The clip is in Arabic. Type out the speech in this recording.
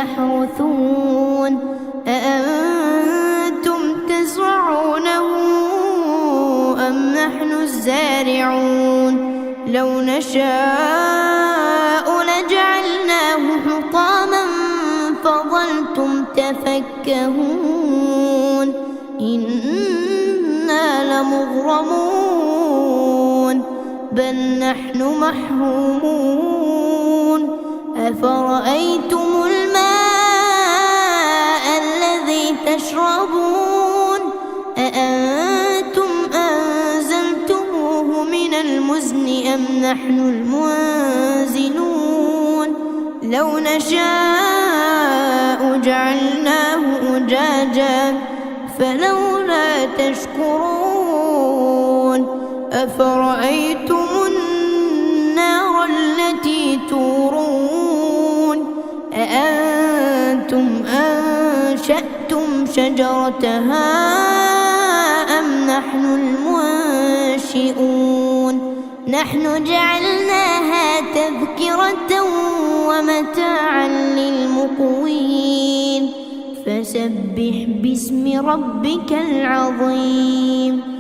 تحرثون أأنتم تزرعونه أم نحن الزارعون لو نشاء لجعلناه حطاما فظلتم تفكهون إنا لمغرمون بل نحن محرومون أفرأيتم الماء الذي تشربون أأنتم أنزلتموه من المزن أم نحن المنزلون لو نشاء جعلناه أجاجا فلولا تشكرون أفرأيتم النار التي تورون أأنتم أنشأتم شجرتها أم نحن المنشئون نحن جعلناها تذكرة ومتاعا للمقوين فسبح باسم ربك العظيم.